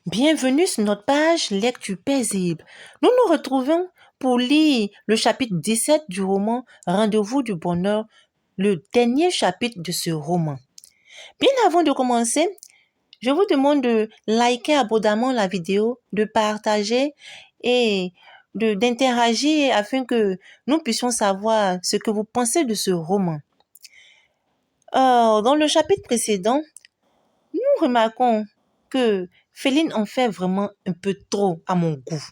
Bienvenue sur notre page Lecture paisible. Nous nous retrouvons pour lire le chapitre 17 du roman Rendez-vous du bonheur, le dernier chapitre de ce roman. Bien avant de commencer, je vous demande de liker abondamment la vidéo, de partager et d'interagir afin que nous puissions savoir ce que vous pensez de ce roman. Dans le chapitre précédent, nous remarquons que Féline en fait vraiment un peu trop à mon goût.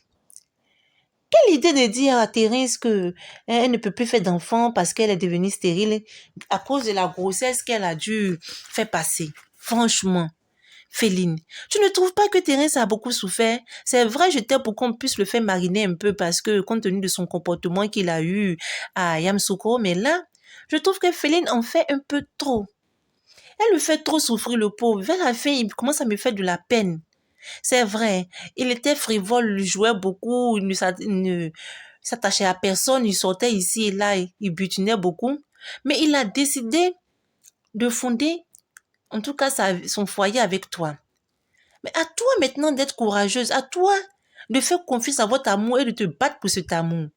Quelle idée de dire à Thérèse que elle ne peut plus faire d'enfant parce qu'elle est devenue stérile à cause de la grossesse qu'elle a dû faire passer. Franchement, Féline, tu ne trouves pas que Thérèse a beaucoup souffert? C'est vrai, j'étais pour qu'on puisse le faire mariner un peu parce que compte tenu de son comportement qu'il a eu à Yamoussoukro, mais là, je trouve que Féline en fait un peu trop. Elle le fait trop souffrir, le pauvre. Vers la fin, il commence à me faire de la peine. C'est vrai, il était frivole, il jouait beaucoup, il ne s'attachait à personne, il sortait ici et là, il butinait beaucoup. Mais il a décidé de fonder, en tout cas, son foyer avec toi. Mais à toi maintenant d'être courageuse, à toi de faire confiance à votre amour et de te battre pour cet amour.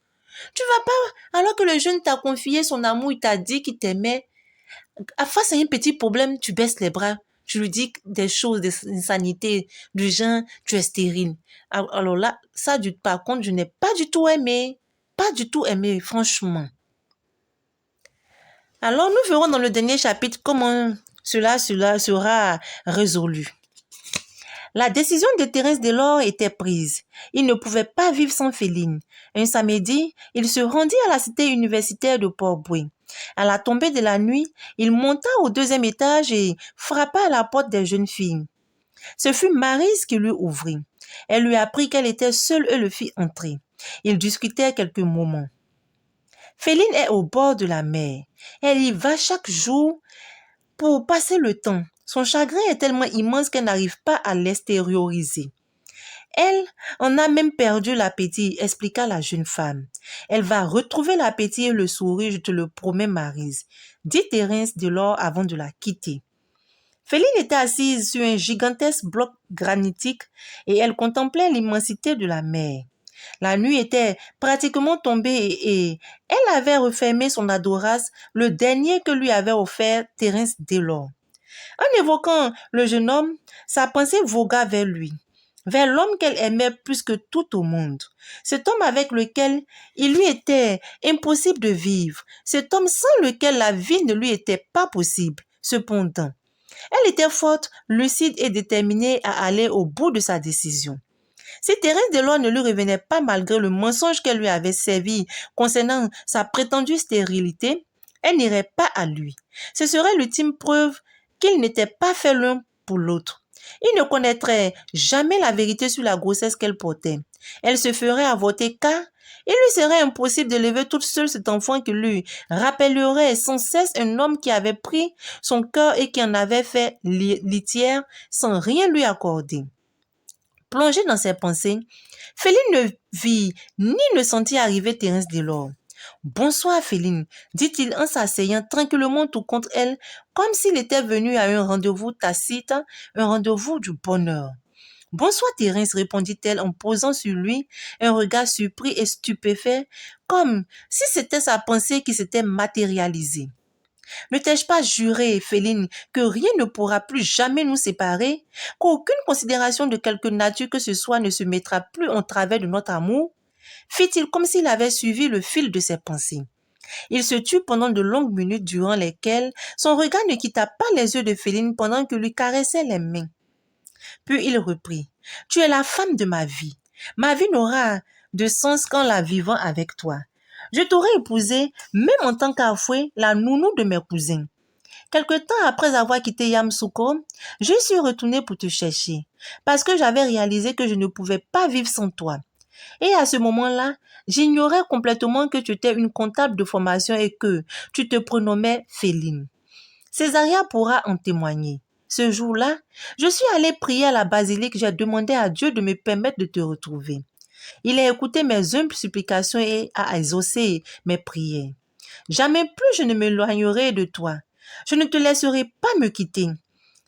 Tu vas pas, alors que le jeune t'a confié son amour, il t'a dit qu'il t'aimait, face à un petit problème, tu baisses les bras. Tu lui dis des choses, des insanités, du genre, tu es stérile. Alors là, ça, par contre, je n'ai pas du tout aimé. Pas du tout aimé, franchement. Alors, nous verrons dans le dernier chapitre comment cela sera résolu. La décision de Thérèse Delors était prise. Il ne pouvait pas vivre sans Féline. Un samedi, il se rendit à la cité universitaire de Port-Bouin. À la tombée de la nuit, il monta au deuxième étage et frappa à la porte des jeunes filles. Ce fut Maryse qui lui ouvrit. Elle lui apprit qu'elle était seule et le fit entrer. Ils discutèrent quelques moments. Féline est au bord de la mer. Elle y va chaque jour pour passer le temps. Son chagrin est tellement immense qu'elle n'arrive pas à l'extérioriser. Elle en a même perdu l'appétit, expliqua la jeune femme. Elle va retrouver l'appétit et le sourire, je te le promets, Maryse, dit Thérèse Delors avant de la quitter. Féline était assise sur un gigantesque bloc granitique et elle contemplait l'immensité de la mer. La nuit était pratiquement tombée et elle avait refermé son adorace, le dernier que lui avait offert Thérèse Delors. En évoquant le jeune homme, sa pensée vogua vers lui, vers l'homme qu'elle aimait plus que tout au monde. Cet homme avec lequel il lui était impossible de vivre, cet homme sans lequel la vie ne lui était pas possible. Cependant, elle était forte, lucide et déterminée à aller au bout de sa décision. Si Thérèse Delors ne lui revenait pas malgré le mensonge qu'elle lui avait servi concernant sa prétendue stérilité, elle n'irait pas à lui. Ce serait l'ultime preuve qu'ils n'étaient pas faits l'un pour l'autre. Il ne connaîtrait jamais la vérité sur la grossesse qu'elle portait. Elle se ferait avorter car il lui serait impossible d'élever toute seule cet enfant qui lui rappellerait sans cesse un homme qui avait pris son cœur et qui en avait fait litière sans rien lui accorder. Plongée dans ses pensées, Féline ne vit ni ne sentit arriver Thérèse Delors. « Bonsoir, Féline, dit-il en s'asseyant tranquillement tout contre elle, comme s'il était venu à un rendez-vous tacite, un rendez-vous du bonheur. « Bonsoir, Thérèse, répondit-elle en posant sur lui un regard surpris et stupéfait, comme si c'était sa pensée qui s'était matérialisée. Ne t'ai-je pas juré, Féline, que rien ne pourra plus jamais nous séparer, qu'aucune considération de quelque nature que ce soit ne se mettra plus en travers de notre amour? Fit-il comme s'il avait suivi le fil de ses pensées. Il se tut pendant de longues minutes durant lesquelles son regard ne quitta pas les yeux de Féline pendant qu'il lui caressait les mains. Puis il reprit. « Tu es la femme de ma vie. Ma vie n'aura de sens qu'en la vivant avec toi. Je t'aurais épousée, même en tant qu'afoué, la nounou de mes cousins. Quelque temps après avoir quitté Yamoussoukro, je suis retournée pour te chercher, parce que j'avais réalisé que je ne pouvais pas vivre sans toi. Et à ce moment-là, j'ignorais complètement que tu étais une comptable de formation et que tu te prénommais Féline. Césaria pourra en témoigner. Ce jour-là, je suis allée prier à la basilique, j'ai demandé à Dieu de me permettre de te retrouver. Il a écouté mes humbles supplications et a exaucé mes prières. Jamais plus je ne m'éloignerai de toi. Je ne te laisserai pas me quitter.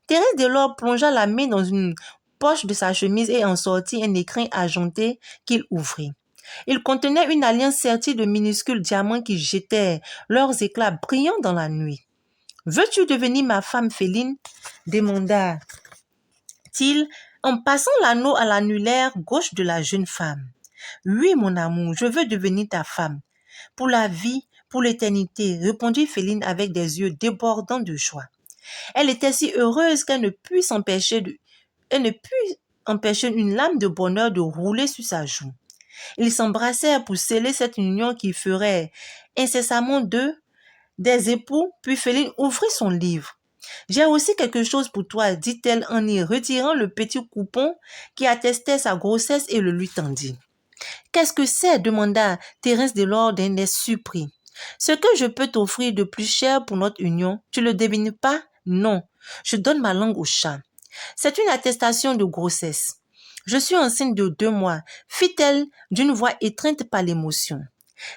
Thérèse Delors plongea la main dans une poche de sa chemise et en sortit un écrin argenté qu'il ouvrit. Il contenait une alliance sertie de minuscules diamants qui jetaient leurs éclats brillants dans la nuit. « Veux-tu devenir ma femme, Féline ?» demanda-t-il en passant l'anneau à l'annulaire gauche de la jeune femme. « Oui, mon amour, je veux devenir ta femme. Pour la vie, pour l'éternité, » répondit Féline avec des yeux débordants de joie. Elle était si heureuse qu'elle ne put empêcher une lame de bonheur de rouler sur sa joue. Ils s'embrassèrent pour sceller cette union qui ferait incessamment d'eux des époux, puis Féline ouvrit son livre. « J'ai aussi quelque chose pour toi, dit-elle en y retirant le petit coupon qui attestait sa grossesse et le lui tendit. « Qu'est-ce que c'est ?» demanda Thérence Delord d'un air surpris. « Ce que je peux t'offrir de plus cher pour notre union, tu le devines pas? Non, je donne ma langue au chat. C'est une attestation de grossesse. Je suis enceinte de 2 mois, fit-elle d'une voix étreinte par l'émotion.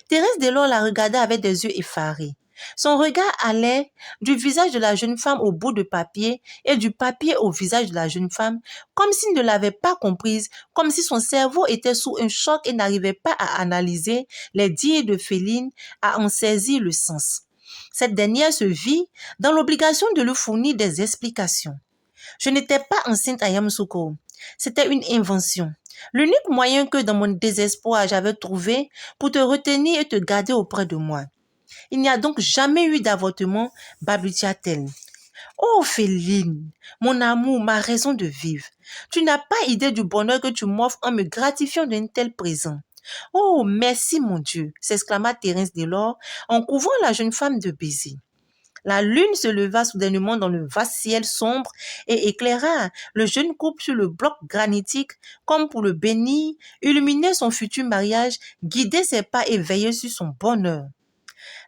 Thérence Delord la regarda avec des yeux effarés. Son regard allait du visage de la jeune femme au bout de papier et du papier au visage de la jeune femme, comme s'il ne l'avait pas comprise, comme si son cerveau était sous un choc et n'arrivait pas à analyser les dires de Féline, à en saisir le sens. Cette dernière se vit dans l'obligation de lui fournir des explications. Je n'étais pas enceinte à Yamoussoukro. C'était une invention. L'unique moyen que dans mon désespoir j'avais trouvé pour te retenir et te garder auprès de moi. Il n'y a donc jamais eu d'avortement, balbutia-t-elle. Oh Féline, mon amour, ma raison de vivre. Tu n'as pas idée du bonheur que tu m'offres en me gratifiant d'un tel présent. Oh, merci mon Dieu, s'exclama Thérence Delord en couvrant la jeune femme de baisers. La lune se leva soudainement dans le vaste ciel sombre et éclaira le jeune couple sur le bloc granitique comme pour le bénir, illuminer son futur mariage, guider ses pas et veiller sur son bonheur.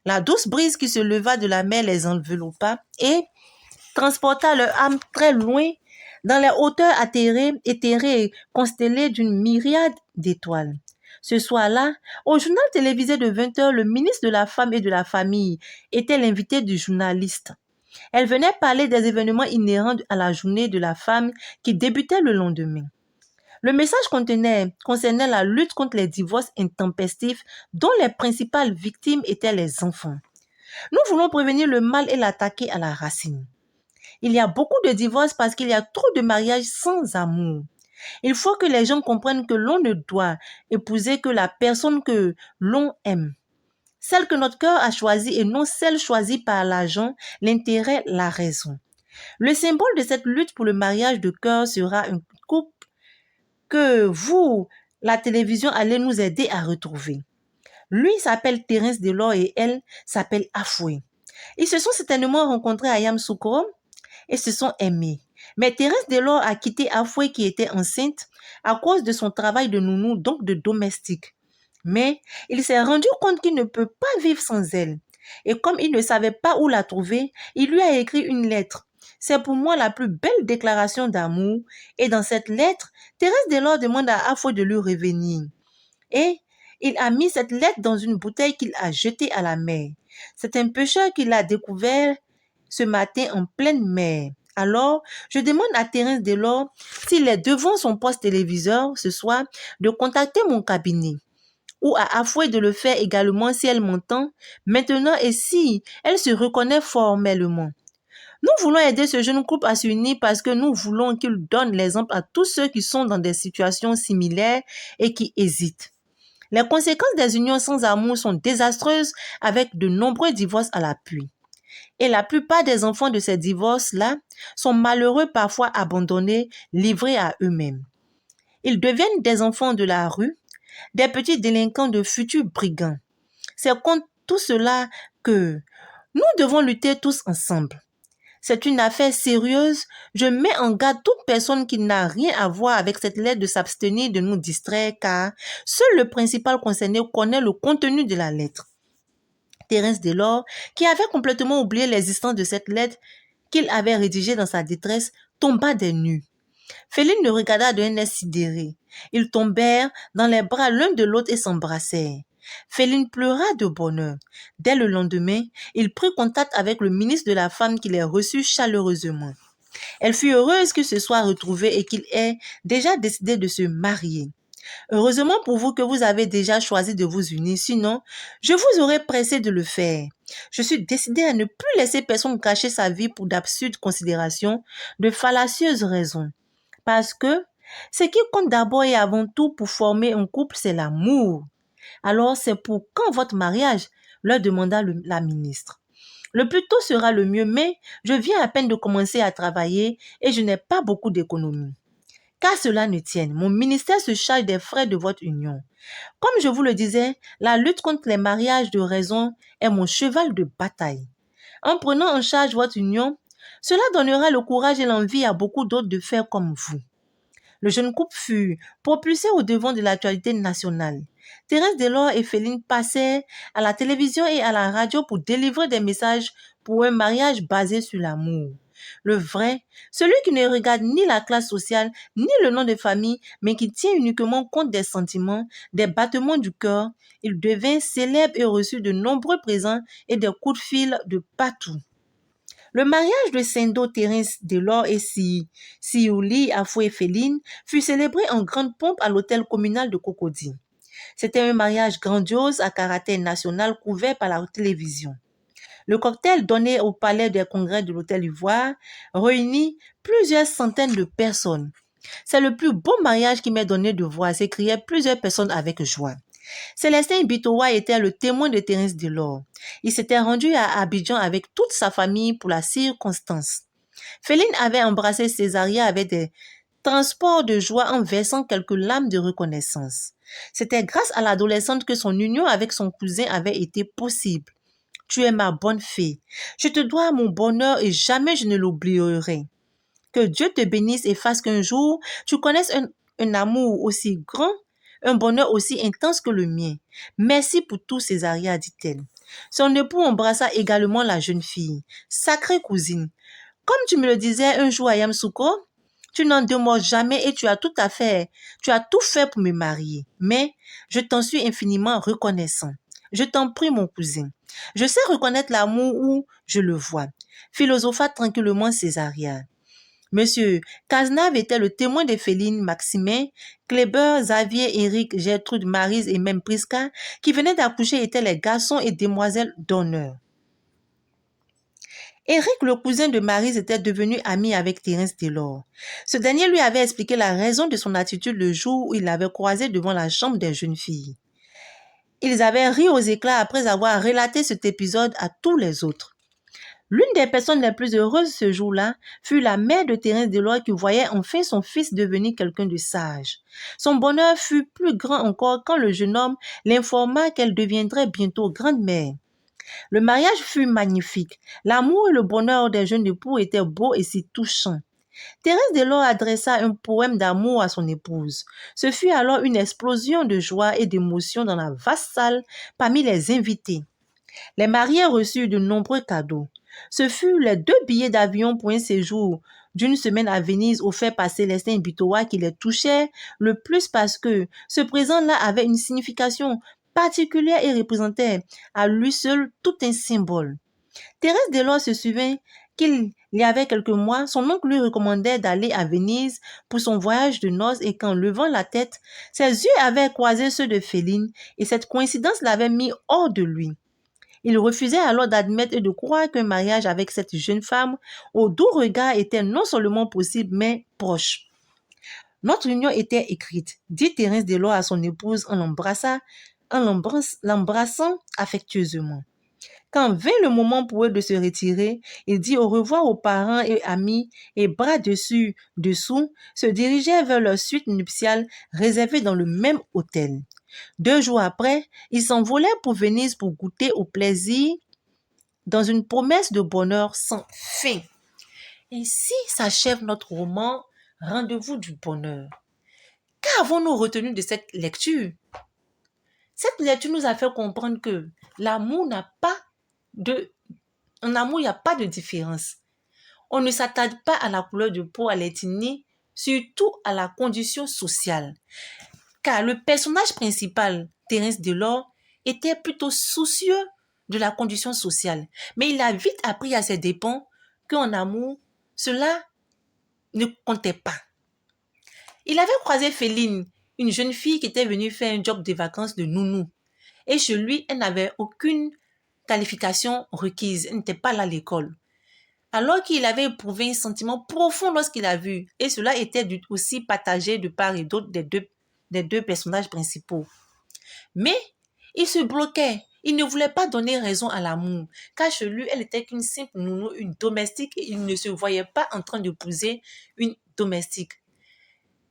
La douce brise qui se leva de la mer les enveloppa et transporta leur âme très loin dans les hauteurs éthérées et constellées d'une myriade d'étoiles. Ce soir-là, au journal télévisé de 20h, le ministre de la Femme et de la Famille était l'invité du journaliste. Elle venait parler des événements inhérents à la journée de la femme qui débutait le lendemain. Le message concernait la lutte contre les divorces intempestifs dont les principales victimes étaient les enfants. Nous voulons prévenir le mal et l'attaquer à la racine. Il y a beaucoup de divorces parce qu'il y a trop de mariages sans amour. Il faut que les gens comprennent que l'on ne doit épouser que la personne que l'on aime. Celle que notre cœur a choisie et non celle choisie par l'argent, l'intérêt, la raison. Le symbole de cette lutte pour le mariage de cœur sera un couple que vous, la télévision, allez nous aider à retrouver. Lui s'appelle Thérence Delord et elle s'appelle Afoué. Ils se sont certainement rencontrés à Yamoussoukro et se sont aimés. Mais Thérence Delord a quitté Afoué qui était enceinte à cause de son travail de nounou, donc de domestique. Mais il s'est rendu compte qu'il ne peut pas vivre sans elle. Et comme il ne savait pas où la trouver, il lui a écrit une lettre. C'est pour moi la plus belle déclaration d'amour. Et dans cette lettre, Thérence Delord demande à Afoué de lui revenir. Et il a mis cette lettre dans une bouteille qu'il a jetée à la mer. C'est un pêcheur qui l'a découvert ce matin en pleine mer. Alors, je demande à Thérence Delord, s'il est devant son poste téléviseur ce soir, de contacter mon cabinet. Ou à Afoué de le faire également si elle m'entend maintenant et si elle se reconnaît formellement. Nous voulons aider ce jeune couple à s'unir parce que nous voulons qu'il donne l'exemple à tous ceux qui sont dans des situations similaires et qui hésitent. Les conséquences des unions sans amour sont désastreuses avec de nombreux divorces à l'appui. Et la plupart des enfants de ces divorces-là sont malheureux, parfois abandonnés, livrés à eux-mêmes. Ils deviennent des enfants de la rue, des petits délinquants de futurs brigands. C'est contre tout cela que nous devons lutter tous ensemble. C'est une affaire sérieuse. Je mets en garde toute personne qui n'a rien à voir avec cette lettre de s'abstenir de nous distraire car seul le principal concerné connaît le contenu de la lettre. Thérence Delord, qui avait complètement oublié l'existence de cette lettre qu'il avait rédigée dans sa détresse, tomba des nues. Féline le regarda d'un air sidéré. Ils tombèrent dans les bras l'un de l'autre et s'embrassèrent. Féline pleura de bonheur. Dès le lendemain, il prit contact avec le ministre de la Femme qui les reçut chaleureusement. Elle fut heureuse qu'il se soit retrouvé et qu'il ait déjà décidé de se marier. Heureusement pour vous que vous avez déjà choisi de vous unir, sinon, je vous aurais pressé de le faire. Je suis décidée à ne plus laisser personne gâcher sa vie pour d'absurdes considérations, de fallacieuses raisons. Parce que ce qui compte d'abord et avant tout pour former un couple, c'est l'amour. Alors, c'est pour quand votre mariage? Leur demanda la ministre. Le plus tôt sera le mieux, mais je viens à peine de commencer à travailler et je n'ai pas beaucoup d'économies. Qu'à cela ne tienne, mon ministère se charge des frais de votre union. Comme je vous le disais, la lutte contre les mariages de raison est mon cheval de bataille. En prenant en charge votre union, cela donnera le courage et l'envie à beaucoup d'autres de faire comme vous. Le jeune couple fut propulsé au devant de l'actualité nationale. Thérèse Delors et Féline passaient à la télévision et à la radio pour délivrer des messages pour un mariage basé sur l'amour. Le vrai, celui qui ne regarde ni la classe sociale, ni le nom de famille, mais qui tient uniquement compte des sentiments, des battements du cœur, il devint célèbre et reçut de nombreux présents et des coups de fil de partout. Le mariage de Sendo Thérèse Delors et Siouli Afoué Féline fut célébré en grande pompe à l'hôtel communal de Cocody. C'était un mariage grandiose à caractère national couvert par la télévision. Le cocktail donné au palais des congrès de l'hôtel Ivoire réunit plusieurs centaines de personnes. C'est le plus beau mariage qui m'est donné de voir, s'écriaient plusieurs personnes avec joie. Célestin Bitowa était le témoin de Thérèse Delors. Il s'était rendu à Abidjan avec toute sa famille pour la circonstance. Féline avait embrassé Césaria avec des transports de joie en versant quelques larmes de reconnaissance. C'était grâce à l'adolescente que son union avec son cousin avait été possible. Tu es ma bonne fille. Je te dois mon bonheur et jamais je ne l'oublierai. Que Dieu te bénisse et fasse qu'un jour tu connaisses un amour aussi grand, un bonheur aussi intense que le mien. Merci pour tout, Césaria, dit-elle. Son époux embrassa également la jeune fille. Sacrée cousine, comme tu me le disais un jour à Yamsuko, tu n'en demeures jamais et tu as tout fait pour me marier. Mais je t'en suis infiniment reconnaissant. Je t'en prie, mon cousin. Je sais reconnaître l'amour où je le vois. Philosopha tranquillement Césaria. Monsieur Cazenave était le témoin de Féline, Maximin, Kléber, Xavier, Éric, Gertrude, Maryse et même Prisca, qui venaient d'accoucher, étaient les garçons et demoiselles d'honneur. Éric, le cousin de Maryse, était devenu ami avec Thérèse Delors. Ce dernier lui avait expliqué la raison de son attitude le jour où il l'avait croisé devant la chambre des jeunes filles. Ils avaient ri aux éclats après avoir relaté cet épisode à tous les autres. L'une des personnes les plus heureuses ce jour-là fut la mère de Thérèse Delors qui voyait enfin son fils devenir quelqu'un de sage. Son bonheur fut plus grand encore quand le jeune homme l'informa qu'elle deviendrait bientôt grande-mère. Le mariage fut magnifique. L'amour et le bonheur des jeunes époux étaient beaux et si touchants. Thérèse Delors adressa un poème d'amour à son épouse. Ce fut alors une explosion de joie et d'émotion dans la vaste salle parmi les invités. Les mariés reçurent de nombreux cadeaux. Ce furent les 2 billets d'avion pour un séjour d'une semaine à Venise offerts par Célestin Bitowa qui les touchait le plus parce que ce présent-là avait une signification particulière et représentait à lui seul tout un symbole. Thérèse Delors se souvint qu'il y avait quelques mois, son oncle lui recommandait d'aller à Venise pour son voyage de noces et qu'en levant la tête, ses yeux avaient croisé ceux de Féline et cette coïncidence l'avait mis hors de lui. Il refusait alors d'admettre et de croire qu'un mariage avec cette jeune femme au doux regard était non seulement possible, mais proche. Notre union était écrite, dit Thérèse Delors à son épouse en l'embrassant affectueusement. Quand vint le moment pour eux de se retirer, il dit au revoir aux parents et amis et bras dessus, dessous, se dirigeait vers leur suite nuptiale réservée dans le même hôtel. 2 jours après, ils s'envolèrent pour Venise pour goûter au plaisir dans une promesse de bonheur sans fin. Ainsi s'achève notre roman Rendez-vous du bonheur. Qu'avons-nous retenu de cette lecture? Cette lecture nous a fait comprendre que l'amour en amour, il n'y a pas de différence. On ne s'attarde pas à la couleur de peau, à l'ethnie, surtout à la condition sociale. Car le personnage principal, Thérèse Delors, était plutôt soucieux de la condition sociale. Mais il a vite appris à ses dépens qu'en amour, cela ne comptait pas. Il avait croisé Féline, une jeune fille qui était venue faire un job de vacances de nounou. Et chez lui, elle n'avait aucune qualification requise. Elle n'était pas là à l'école. Alors qu'il avait éprouvé un sentiment profond lorsqu'il a vu. Et cela était aussi partagé de part et d'autre des deux personnages principaux. Mais il se bloquait. Il ne voulait pas donner raison à l'amour. Car chez lui, elle était qu'une simple nounou, une domestique. Et il ne se voyait pas en train d'épouser une domestique.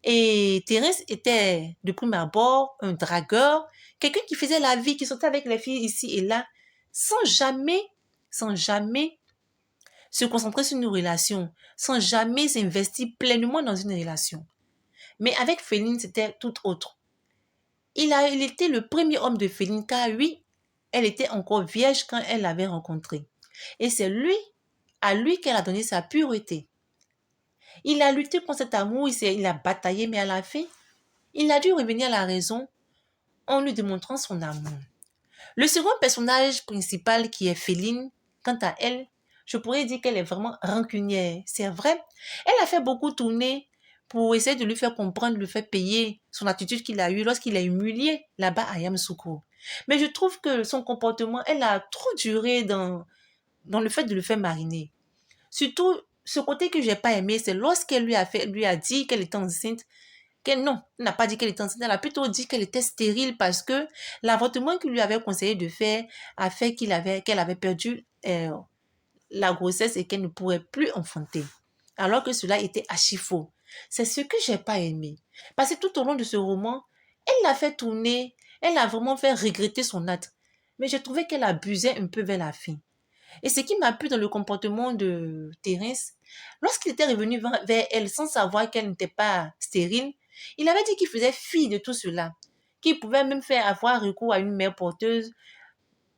Et Thérèse était, de prime abord, un dragueur, quelqu'un qui faisait la vie, qui sortait avec les filles ici et là, sans jamais se concentrer sur une relation, sans jamais s'investir pleinement dans une relation. Mais avec Féline, c'était tout autre. Il était le premier homme de Féline, car oui, elle était encore vierge quand elle l'avait rencontré. Et c'est à lui qu'elle a donné sa pureté. Il a lutté contre cet amour, il a bataillé, mais à la fin, il a dû revenir à la raison en lui démontrant son amour. Le second personnage principal qui est Féline, quant à elle, je pourrais dire qu'elle est vraiment rancunière. C'est vrai, elle a fait beaucoup tourner pour essayer de lui faire comprendre, de lui faire payer son attitude qu'il a eue lorsqu'il a humilié là-bas à Yamoussoukro. Mais je trouve que son comportement, elle a trop duré dans le fait de le faire mariner. Surtout, ce côté que j'ai pas aimé, c'est lorsqu'elle lui a dit qu'elle était enceinte. Non, elle n'a pas dit qu'elle était enceinte, elle a plutôt dit qu'elle était stérile parce que l'avortement qu'il lui avait conseillé de faire a fait qu'elle avait perdu la grossesse et qu'elle ne pourrait plus enfanter. Alors que cela était archi faux. C'est ce que j'ai pas aimé. Parce que tout au long de ce roman, elle l'a fait tourner, elle a vraiment fait regretter son acte. Mais j'ai trouvé qu'elle abusait un peu vers la fin. Et ce qui m'a plu dans le comportement de Thérèse, lorsqu'il était revenu vers elle sans savoir qu'elle n'était pas stérile, il avait dit qu'il faisait fi de tout cela, qu'il pouvait même faire avoir recours à une mère porteuse,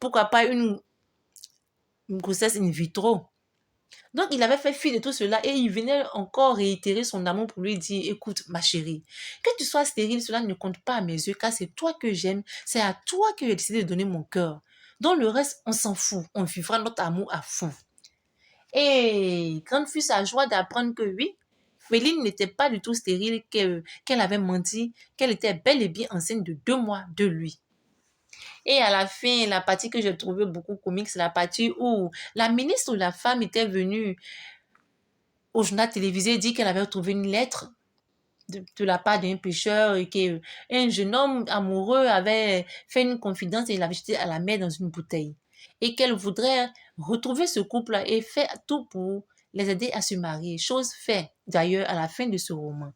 pourquoi pas une grossesse in vitro. Donc, il avait fait fi de tout cela et il venait encore réitérer son amour pour lui dire, écoute, ma chérie, que tu sois stérile, cela ne compte pas à mes yeux, car c'est toi que j'aime, c'est à toi que j'ai décidé de donner mon cœur. Donc, le reste, on s'en fout, on vivra notre amour à fond. Et grande fut sa joie d'apprendre que oui, Féline n'était pas du tout stérile, qu'elle avait menti, qu'elle était bel et bien enceinte de 2 mois de lui. Et à la fin, la partie que j'ai trouvée beaucoup comique, c'est la partie où la ministre de la femme était venue au journal télévisé dire qu'elle avait trouvé une lettre de la part d'un pêcheur et qu'un jeune homme amoureux avait fait une confidence et il l'avait jeté à la mer dans une bouteille. Et qu'elle voudrait retrouver ce couple et faire tout pour les aider à se marier. Chose faite d'ailleurs à la fin de ce roman.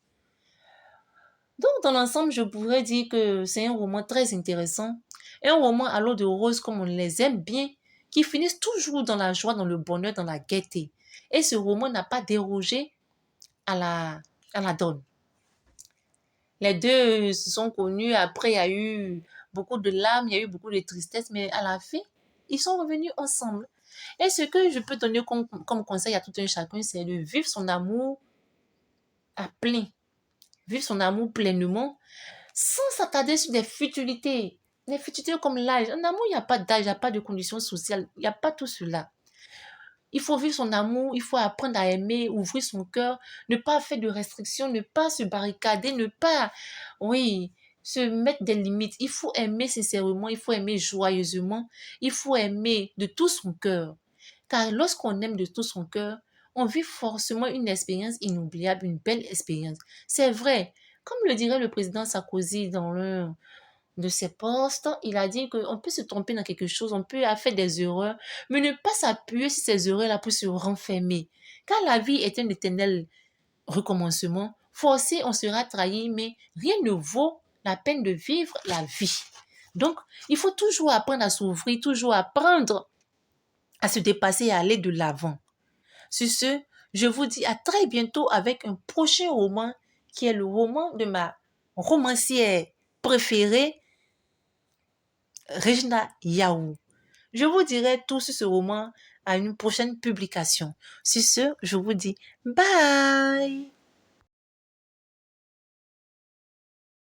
Donc dans l'ensemble, je pourrais dire que c'est un roman très intéressant. Un roman à l'eau de rose comme on les aime bien, qui finissent toujours dans la joie, dans le bonheur, dans la gaieté. Et ce roman n'a pas dérogé à la donne. Les deux se sont connus. Après, il y a eu beaucoup de larmes, il y a eu beaucoup de tristesse, mais à la fin, ils sont revenus ensemble. Et ce que je peux donner comme conseil à tout un chacun, c'est de vivre son amour à plein. Vivre son amour pleinement, sans s'attarder sur des futilités. Les futilités comme l'âge. En amour, il n'y a pas d'âge, il n'y a pas de conditions sociales, il n'y a pas tout cela. Il faut vivre son amour, il faut apprendre à aimer, ouvrir son cœur, ne pas faire de restrictions, ne pas se barricader, ne pas, oui, se mettre des limites. Il faut aimer sincèrement, il faut aimer joyeusement, il faut aimer de tout son cœur. Car lorsqu'on aime de tout son cœur, on vit forcément une expérience inoubliable, une belle expérience. C'est vrai. Comme le dirait le président Sarkozy dans l'un de ses postes, il a dit qu'on peut se tromper dans quelque chose, on peut faire des erreurs, mais ne pas s'appuyer sur ces erreurs-là pour se renfermer. Car la vie est un éternel recommencement. Forcé, on sera trahi, mais rien ne vaut la peine de vivre la vie. Donc, il faut toujours apprendre à s'ouvrir, toujours apprendre à se dépasser et à aller de l'avant. Sur ce, je vous dis à très bientôt avec un prochain roman qui est le roman de ma romancière préférée, Regina Yaou. Je vous dirai tout sur ce roman à une prochaine publication. Sur ce, je vous dis bye!